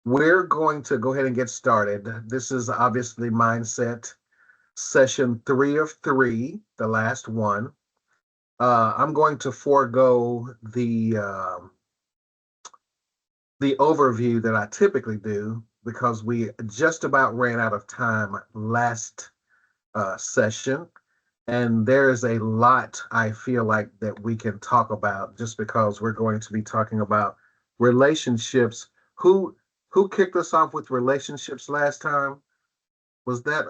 We're going to go ahead and get started. This is obviously Mindset session 3 of 3, the last one. I'm going to forego the overview that I typically do because we just about ran out of time last session. And there's a lot I feel like that we can talk about just because we're going to be talking about relationships. Who kicked us off with relationships last time? Was that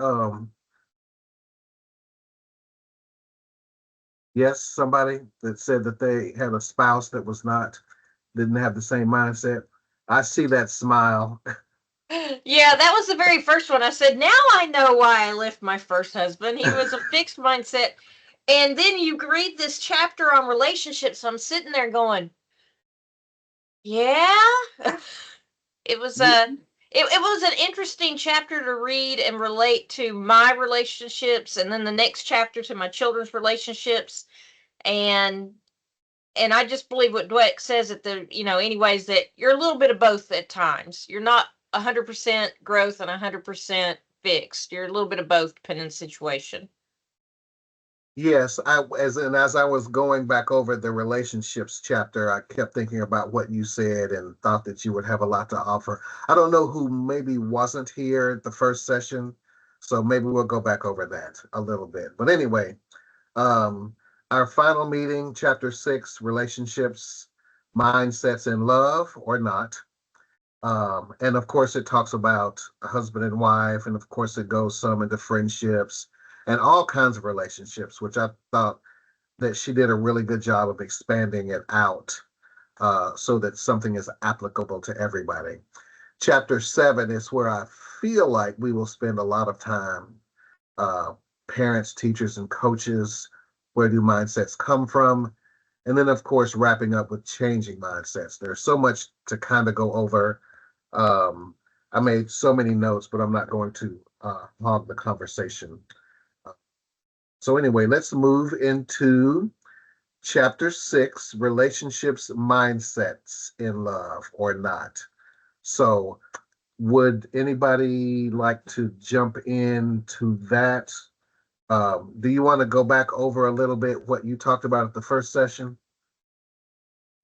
yes, somebody that said that they had a spouse that was not didn't have the same mindset? I see that smile. Yeah, that was the very first one. I said, now I know why I left my first husband. He was a fixed mindset. And then you read this chapter on relationships. I'm sitting there going, yeah. it was Yeah, a it was an interesting chapter to read and relate to my relationships, and then the next chapter to my children's relationships. And and I just believe what Dweck says at the anyways, that you're a little bit of both at times. You're not 100% growth and 100% fixed. You're a little bit of both depending on the situation. yes, as I was going back over the relationships chapter, I kept thinking about what you said and thought that you would have a lot to offer. I don't know who maybe wasn't here at the first session, so maybe we'll go back over that a little bit. But anyway, um, our final meeting, chapter 6, relationships, mindsets, and love or not. And of course, it talks about a husband and wife, and of course, it goes some into friendships and all kinds of relationships, which I thought that she did a really good job of expanding it out so that something is applicable to everybody. Chapter 7 is where I feel like we will spend a lot of time. Uh, Parents, teachers, and coaches. Where do mindsets come from? And then, of course, wrapping up with changing mindsets. There's so much to kind of go over. um, I made so many notes, but I'm not going to hog the conversation. So anyway, let's move into chapter 6, relationships, mindsets in love or not. So would anybody like to jump into that? Do you want to go back over a little bit what you talked about at the first session?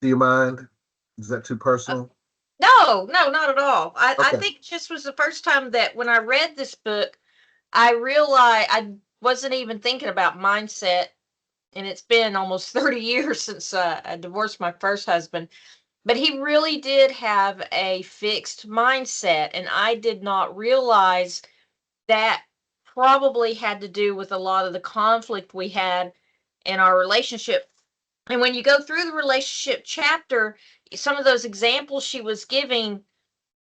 Do you mind? Is that too Uh, personal? no, no, not at all. I Okay. think it just was the first time that when I read this book, I realized I wasn't even thinking about mindset. And it's been almost 30 years since I divorced my first husband. But he really did have a fixed mindset. And I did not realize that probably had to do with a lot of the conflict we had in our relationship. And when you go through the relationship chapter, some of those examples she was giving,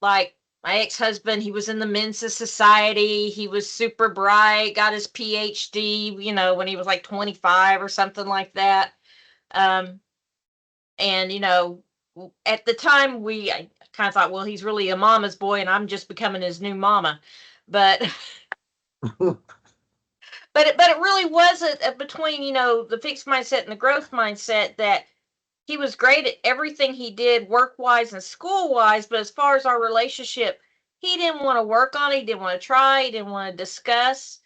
like my ex-husband, he was in the men's society, he was super bright, got his PhD, when he was like 25 or something like that. um and at the time, I kind of thought, well, he's really a mama's boy and I'm just becoming his new mama. But but it really was between the fixed mindset and the growth mindset, that he was great at everything he did, work wise and school wise. But as far as our relationship, he didn't want to work on it. He didn't want to try. He didn't want to discuss.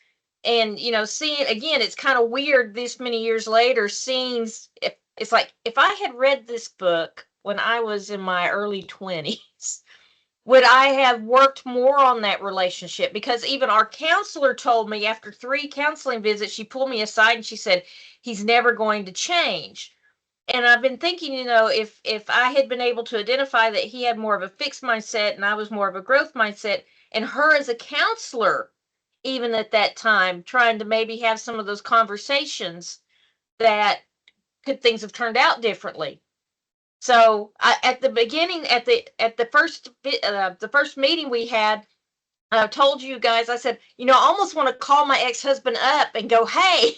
And seeing again, it's kind of weird this many years later. Seeing if it's like if I had read this book when I was in my early 20s, would I have worked more on that relationship? Because even our counselor told me after 3 counseling visits, she pulled me aside and she said, he's never going to change. And I've been thinking, if I had been able to identify that he had more of a fixed mindset and I was more of a growth mindset, and her as a counselor, even at that time, trying to maybe have some of those conversations, that could things have turned out differently. So at the beginning, the first meeting we had, I told you guys, I said, I almost want to call my ex husband up and go, hey,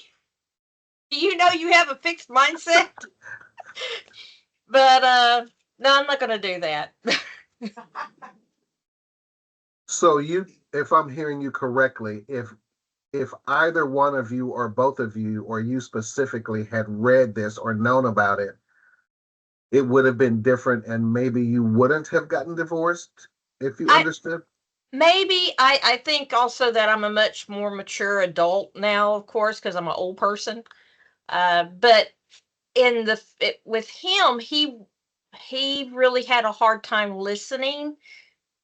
do you know you have a fixed mindset? But no, I'm not going to do that. So if I'm hearing you correctly, if either one of you or both of you or you specifically had read this or known about it, it would have been different and maybe you wouldn't have gotten divorced. if you I understood. maybe I think also that I'm a much more mature adult now, of course, because I'm an old person. But with him, he really had a hard time listening.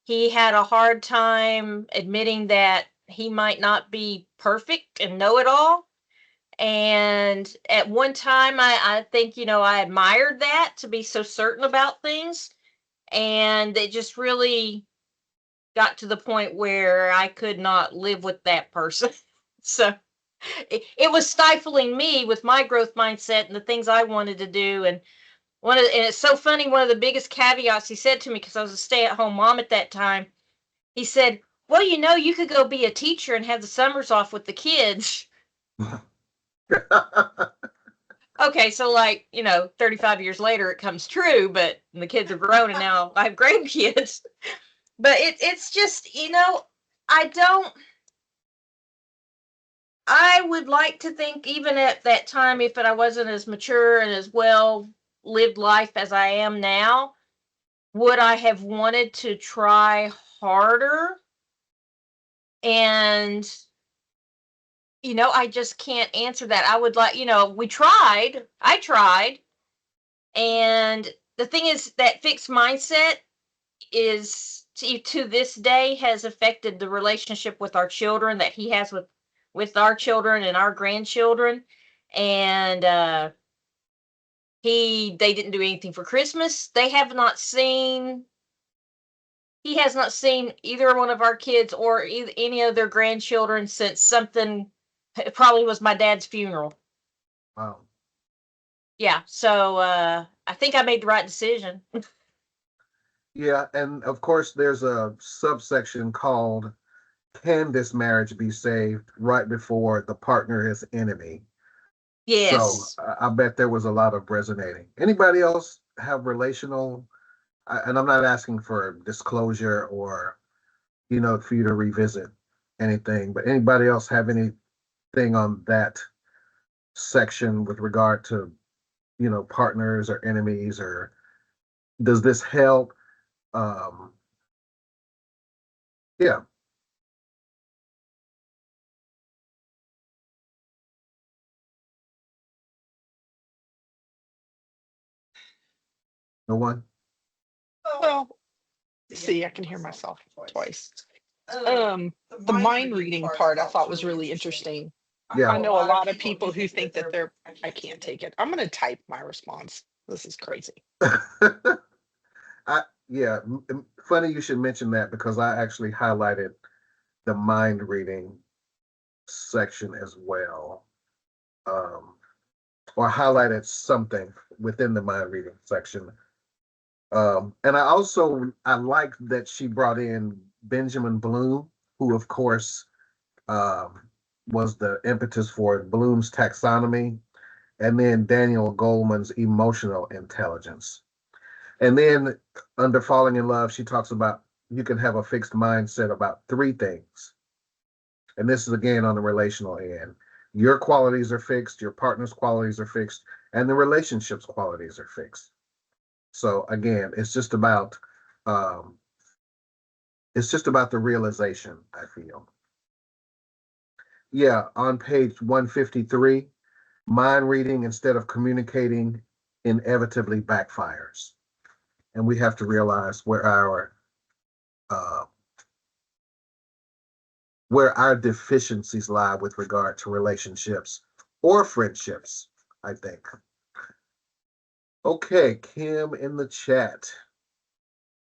He had a hard time admitting that he might not be perfect and know it all. And at one time, I think, I admired that, to be so certain about things. And it just really got to the point where I could not live with that person. So it was stifling me with my growth mindset and the things I wanted to do. And and it's so funny, one of the biggest caveats he said to me, because I was a stay-at-home mom at that time, he said, well, you could go be a teacher and have the summers off with the kids. Okay, so 35 years later, it comes true, but the kids are grown and now I have grandkids. But it's just, I don't, I would like to think, even at that time, if I wasn't as mature and as well lived life as I am now, would I have wanted to try harder? And I just can't answer that. I would like, I tried. And the thing is, that fixed mindset is to this day has affected the relationship with our children that he has with our children and our grandchildren. And they didn't do anything for Christmas. He has not seen either one of our kids or any of their grandchildren since something, it probably was my dad's funeral. Wow. Yeah, so I think I made the right decision. Yeah, and of course, there's a subsection called "Can this marriage be saved?" right before the partner is enemy. So Yes. I bet there was a lot of resonating. Anybody else have relational? And I'm not asking for disclosure or for you to revisit anything, but anybody else have anything on that section with regard to partners or enemies, or does this help? Um, yeah, no one. Well, see, I can hear myself twice. The mind reading part I thought was really interesting. I Yeah. know a lot of people who think that I can't take it. I'm going to type my response. This is crazy. I yeah, funny you should mention that because I actually highlighted the mind reading section as well. Um, or highlighted something within the mind reading section. And I like that she brought in Benjamin Bloom, who of course um, was the impetus for Bloom's taxonomy, and then Daniel Goleman's emotional intelligence. And then under Falling in Love, she talks about you can have a fixed mindset about three things. And this is again on the relational end. Your qualities are fixed, your partner's qualities are fixed, and the relationship's qualities are fixed. So again, um, it's just about the realization, I feel. Yeah, on page 153, mind reading instead of communicating inevitably backfires. And we have to realize uh, where our deficiencies lie with regard to relationships or friendships, I think. Okay, Kim in the chat.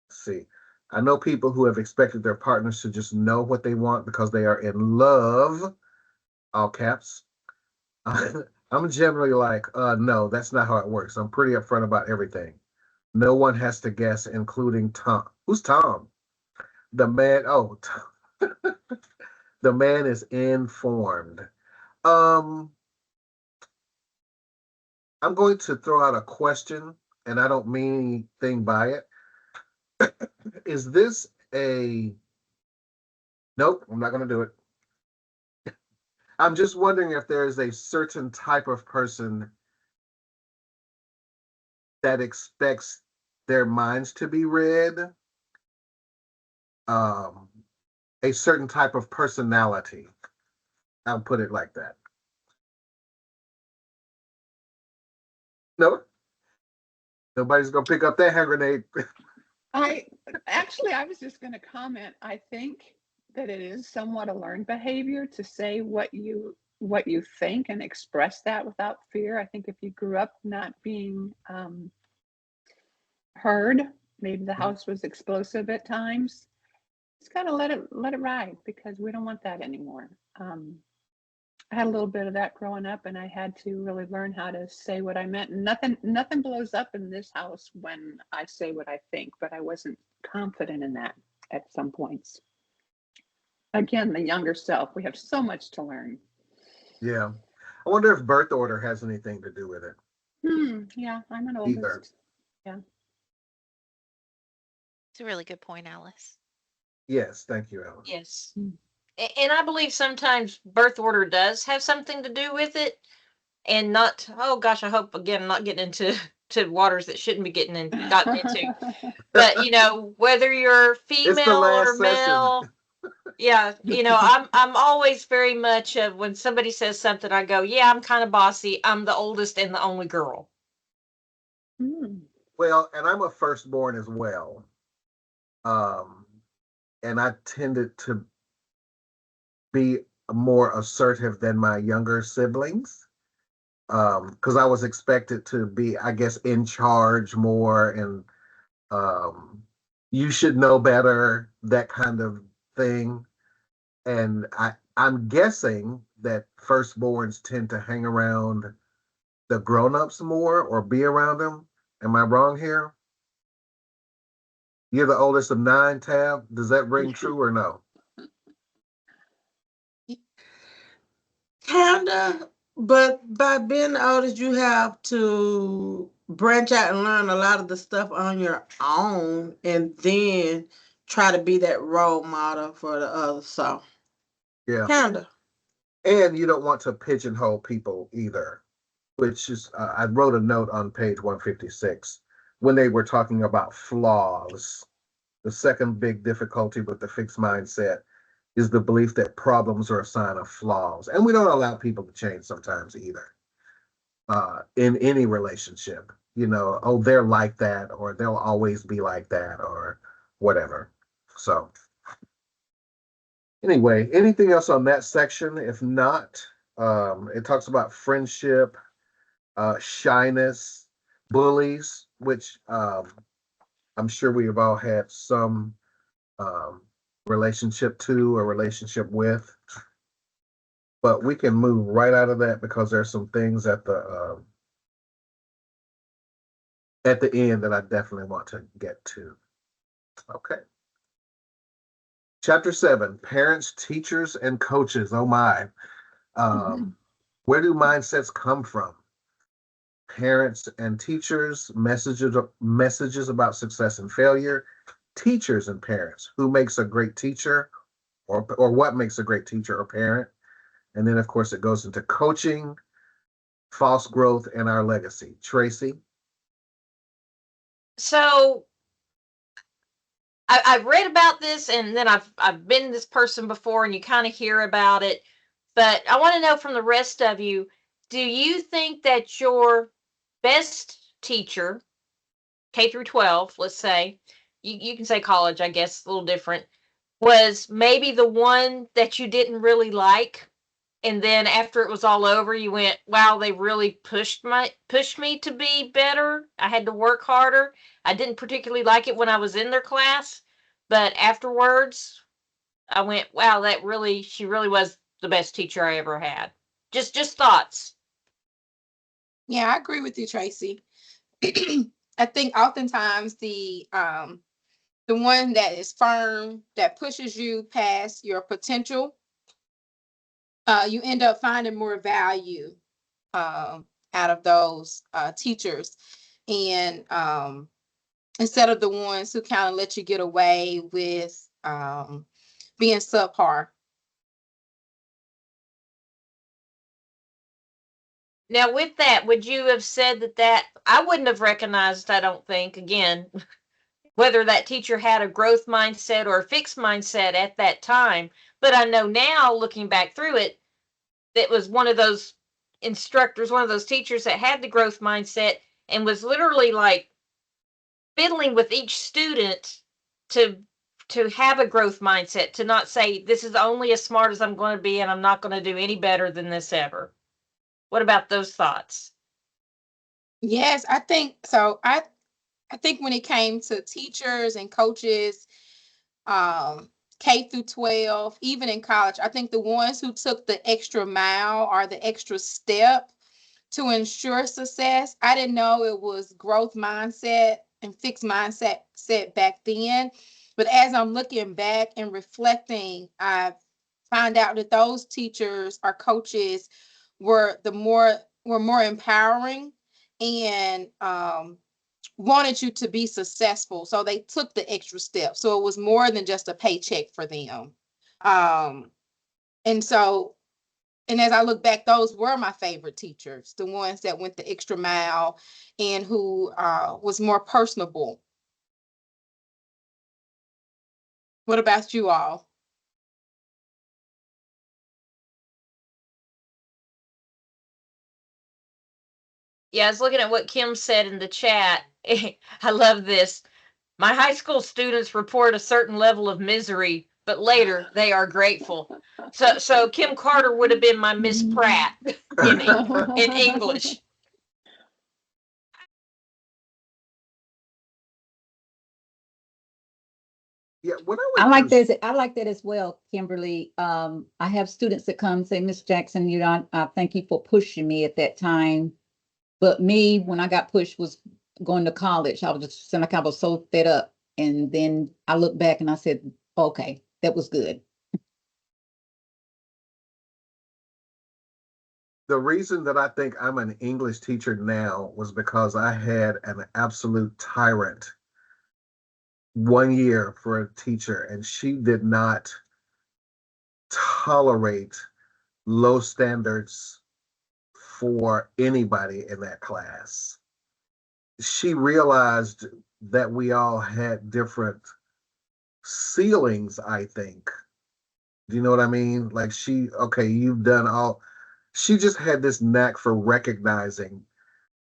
Let's see. I know people who have expected their partners to just know what they want because they are in love, all caps. I'm generally like, no, that's not how it works. I'm pretty upfront about everything. No one has to guess, including Tom. Who's Tom? The man. Oh, the man is informed. Um, I'm going to throw out a question, and I don't mean anything by it. Is this a nope? I'm not going to do it. I'm just wondering if there is a certain type of person that expects their minds to be read, um, a certain type of personality. I'll put it like that. No, nobody's gonna pick up that hand grenade. I I was just going to comment. I think that it is somewhat a learned behavior to say what you think and express that without fear. I think if you grew up not being heard, maybe the house was explosive at times. Just gotta let it ride because we don't want that anymore. I had a little bit of that growing up, and I had to really learn how to say what I meant. And nothing blows up in this house when I say what I think, but I wasn't confident in that at some points. Again, the younger self, we have so much to learn. Yeah. I wonder if birth order has anything to do with it Yeah, I'm an either. oldest. Yeah. It's a really good point, Alice. Yes, thank you, Ellen. Yes. Mm. And I believe sometimes birth order does have something to do with it, and not. Oh gosh, I hope again I'm not getting into to waters that shouldn't be gotten into. But whether you're It's the female or last session. male, yeah, I'm always very much of when somebody says something, I go, yeah, I'm kind of bossy. I'm the oldest and the only girl. Well, and I'm a firstborn as well. Um, and I tended to be more assertive than my younger siblings. Because I was expected to be, I guess, in charge more and um, you should know better, that kind of thing. And I'm guessing that firstborns tend to hang around the grown-ups more or be around them. Am I wrong here? You're the oldest of nine, Tab. Does that ring true or no? Kinda, but by being the oldest, you have to branch out and learn a lot of the stuff on your own, and then try to be that role model for the others. So, Yeah. kinda. And you don't want to pigeonhole people either, which is, I wrote a note on page 156 when they were talking about flaws. The second big difficulty with the fixed mindset is the belief that problems are a sign of flaws. And we don't allow people to change sometimes either, in any relationship. Oh, they're like that, or they'll always be like that, or whatever. So, anyway, anything else on that section? If not, it talks about friendship, shyness, bullies, which I'm sure we have all had some um, relationship to or relationship with. But we can move right out of that because there's some things at the end that I definitely want to get to. Okay. Chapter 7, parents, teachers, and coaches. Oh my. Where do mindsets come from? Parents and teachers, messages about success and failure, teachers and parents. Who makes a great teacher, or what makes a great teacher or parent? And then, of course, it goes into coaching, false growth, and our legacy. Tracy? So I've read about this, and then I've been this person before, and you kind of hear about it. But I want to know from the rest of you, do you think that your best teacher, K through 12, let's say, you can say college, I guess, a little different, was maybe the one that you didn't really like, and then after it was all over, you went, wow, they really pushed me to be better. I had to work harder. I didn't particularly like it when I was in their class, but afterwards I went, wow, she really was the best teacher I ever had. Just thoughts. Yeah, I agree with you, Tracy. I think oftentimes the one that is firm, that pushes you past your potential, you end up finding more value out of those teachers, and instead of the ones who kind of let you get away with being subpar. Now, with that, would you have said that I wouldn't have recognized, I don't think, again, whether that teacher had a growth mindset or a fixed mindset at that time. But I know now, looking back through it, that was one of those instructors, one of those teachers that had the growth mindset and was literally like fiddling with each student to have a growth mindset, to not say this is only as smart as I'm going to be and I'm not going to do any better than this ever. What about those thoughts? Yes, I think so. I think when it came to teachers and coaches, um, K through 12, even in college, I think the ones who took the extra mile or the extra step to ensure success, I didn't know it was growth mindset and fixed mindset set back then. But as I'm looking back and reflecting, I find out that those teachers or coaches were more empowering and wanted you to be successful. So they took the extra step. So it was more than just a paycheck for them. Um, and so, and as I look back, those were my favorite teachers, the ones that went the extra mile and who was more personable. What about you all? Yeah, I was looking at what Kim said in the chat. I love this. My high school students report a certain level of misery, but later they are grateful. So Kim Carter would have been my Miss Pratt in English. Yeah, when I I went like through, this. I like that as well, Kimberly. I have students that come and say, Miss Jackson, you know, I thank you for pushing me at that time. But me, when I got pushed, was going to college. I was just like I was so fed up. And then I look back and I said, okay, that was good. the reason that I think I'm an English teacher now was because I had an absolute tyrant 1 year for a teacher, and she did not tolerate low standards for anybody in that class. She realized that we all had different ceilings, I think. Do you know what I mean? Like okay, you've done all, she just had this knack for recognizing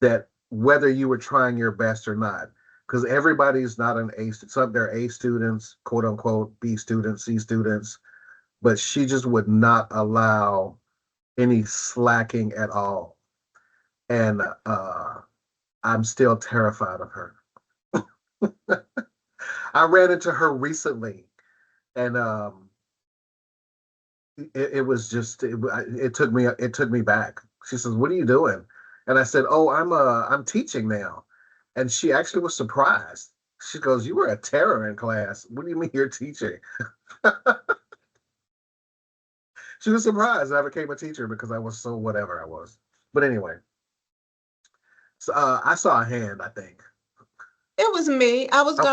that whether you were trying your best or not, because everybody's not an A, some they're A students, quote unquote, B students, C students, but she just would not allow any slacking at all. And I'm still terrified of her. I ran into her recently, and it was just it took me back. She says, "What are you doing?" And I said, "Oh, I'm teaching now." And she actually was surprised. She goes, "You were a terror in class. What do you mean you're teaching?" She was surprised I became a teacher because I was so whatever I was. But anyway, so I saw a hand, I think. It was me. I was